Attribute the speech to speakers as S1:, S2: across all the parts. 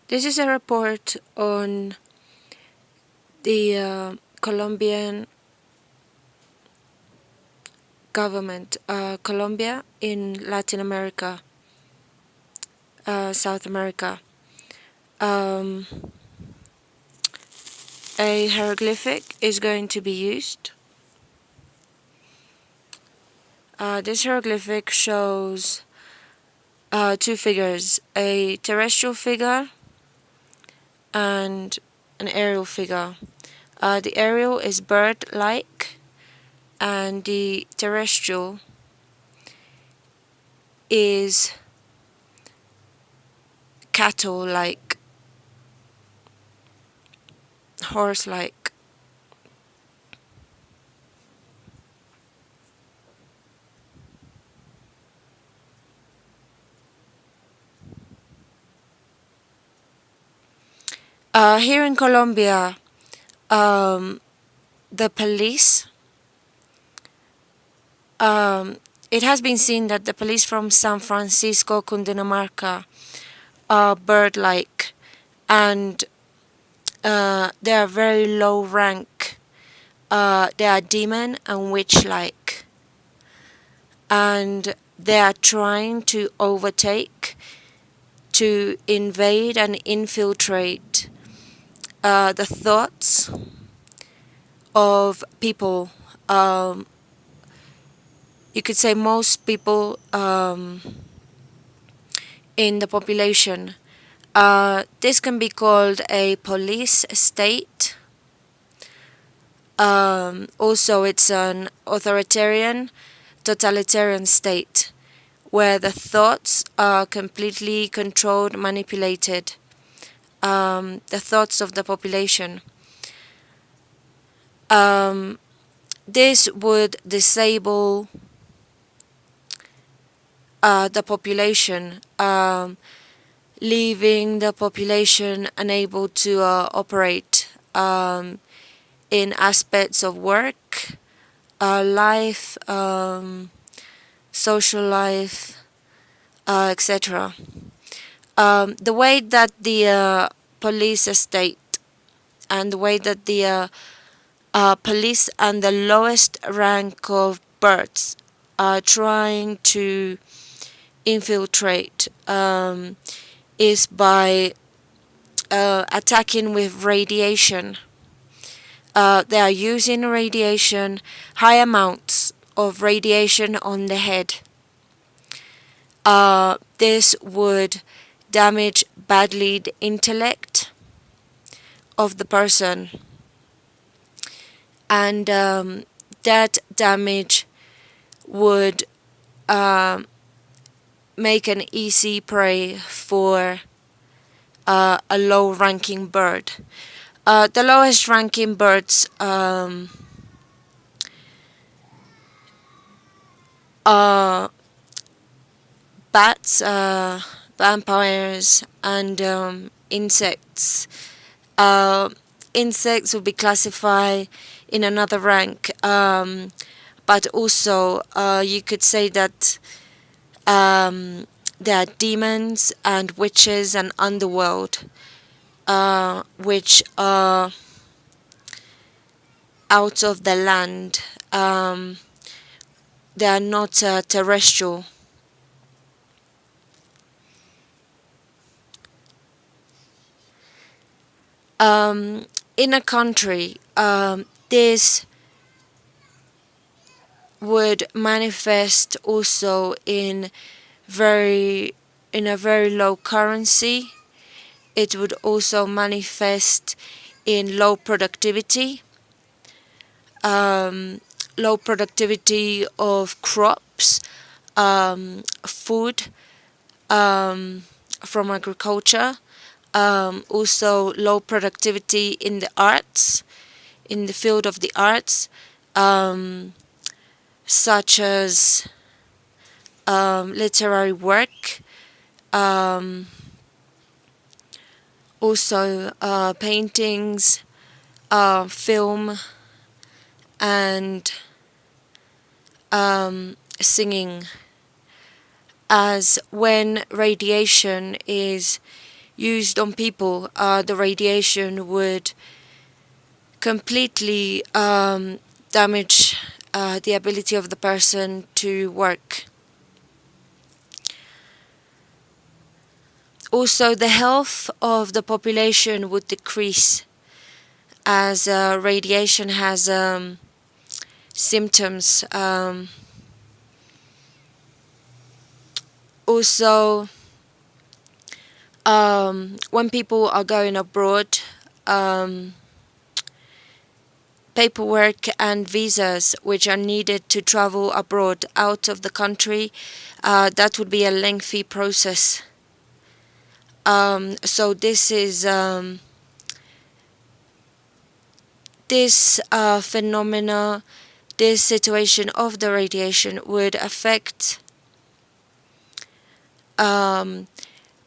S1: This is a report on the Colombian government, Colombia in Latin America, South America. Um, a hieroglyphic is going to be used. This hieroglyphic shows two figures, a terrestrial figure and an aerial figure. The aerial is bird-like and the terrestrial is cattle-like, horse-like. Here in Colombia, the police, it has been seen that the police from San Francisco, Cundinamarca, are bird-like, and they are very low rank. They are demon and witch-like, and they are trying to overtake, to invade and infiltrate the thoughts of people. You could say most people in the population. This can be called a police state. Also, it's an authoritarian, totalitarian state where the thoughts are completely controlled, manipulated. The thoughts of the population. This would disable the population, leaving the population unable to operate in aspects of work, life, social life, etc. The way that the police state and the way that the police and the lowest rank of birds are trying to infiltrate is by attacking with radiation. They are using radiation, high amounts of radiation on the head. This would damage badly the intellect of the person, and that damage would make an easy prey for a low-ranking bird. The lowest-ranking birds are bats, vampires, and insects. Insects will be classified in another rank, but also you could say that there are demons and witches and underworld, which are out of the land. They are not terrestrial. In a country, this would manifest also in a very low currency. It would also manifest in low productivity, low productivity of crops, food from agriculture, also low productivity in the arts, in the field of the arts, such as literary work, also paintings, film, and singing, as when radiation is used on people, the radiation would completely damage the ability of the person to work. Also, the health of the population would decrease as radiation has symptoms. Also, when people are going abroad, um, paperwork and visas which are needed to travel abroad out of the country, that would be a lengthy process. So this phenomena, this situation of the radiation would affect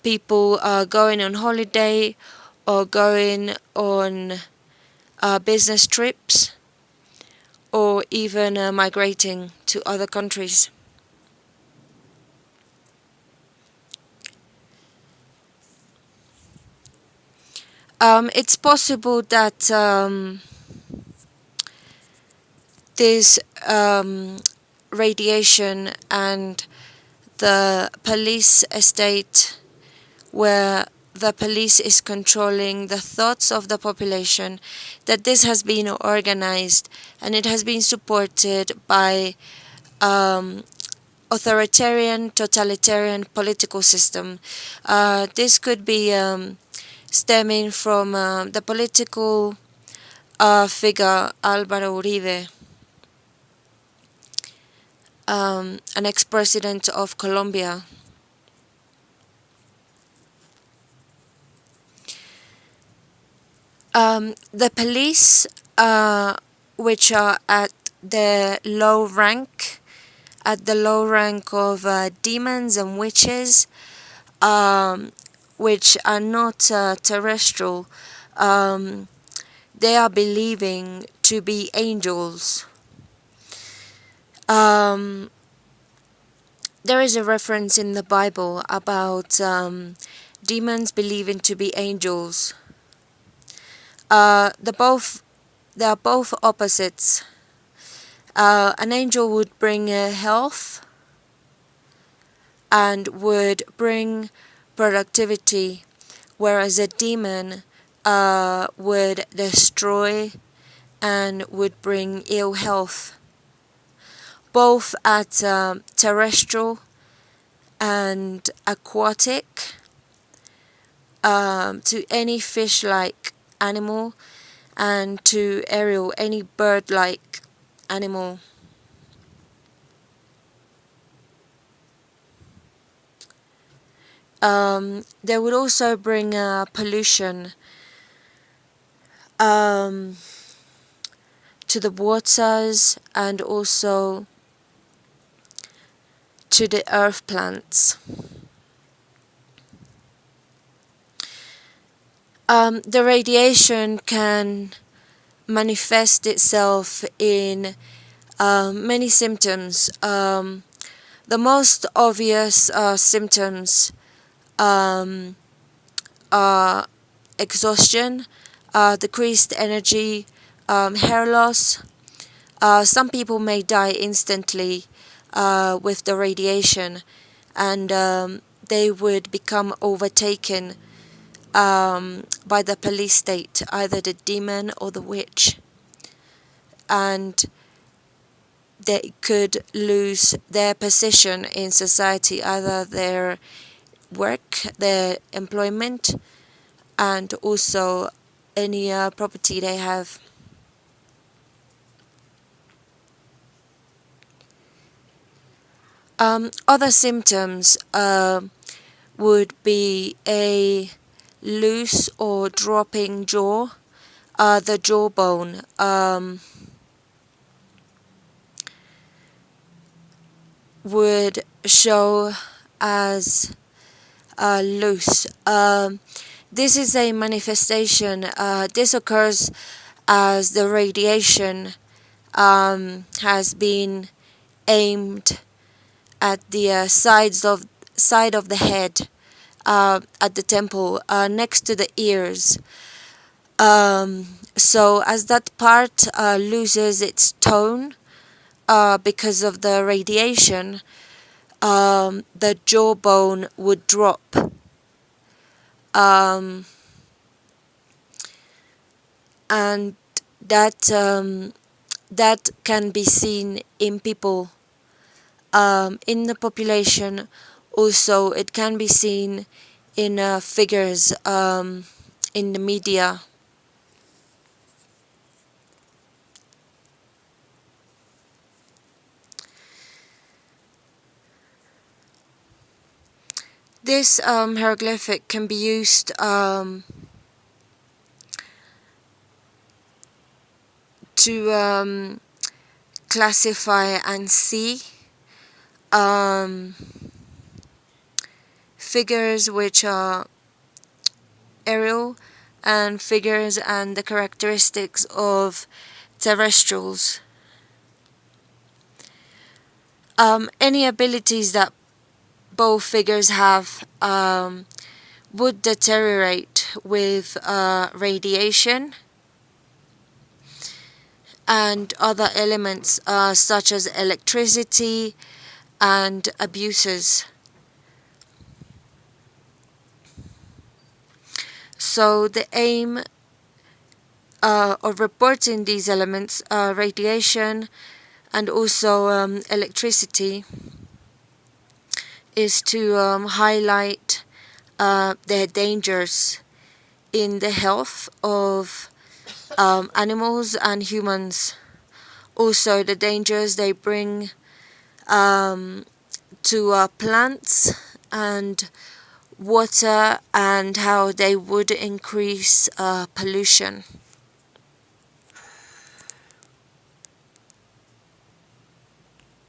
S1: people going on holiday or going on business trips or even migrating to other countries. It's possible that this radiation and the police state, where the police is controlling the thoughts of the population, that this has been organized and it has been supported by authoritarian, totalitarian political system. This could be stemming from the political figure Álvaro Uribe, an ex-president of Colombia. The police, which are at the low rank of demons and witches, which are not terrestrial, they are believing to be angels. There is a reference in the Bible about demons believing to be angels. They are both opposites. An angel would bring health and would bring productivity, whereas a demon would destroy and would bring ill health, both at terrestrial and aquatic, to any fish-like animal, and to aerial, any bird-like animal. They would also bring pollution to the waters and also to the earth plants. The radiation can manifest itself in many symptoms. The most obvious symptoms are exhaustion, decreased energy, hair loss. Some people may die instantly with the radiation, and they would become overtaken by the police state, either the demon or the witch, and they could lose their position in society, either their work, their employment, and also any property they have. Other symptoms would be a loose or dropping jaw, the jawbone would show as loose. This is a manifestation. This occurs as the radiation has been aimed at the side of the head, at the temple, next to the ears. So as that part loses its tone because of the radiation, the jawbone would drop. Um, and that can be seen in people, in the population. Also, it can be seen in figures in the media. This hieroglyphic can be used to classify and see um, figures which are aerial, and figures and the characteristics of terrestrials. Any abilities that both figures have would deteriorate with radiation and other elements such as electricity and abuses. So the aim of reporting these elements, radiation and also electricity, is to highlight their dangers in the health of animals and humans. Also, the dangers they bring to plants and water, and how they would increase pollution.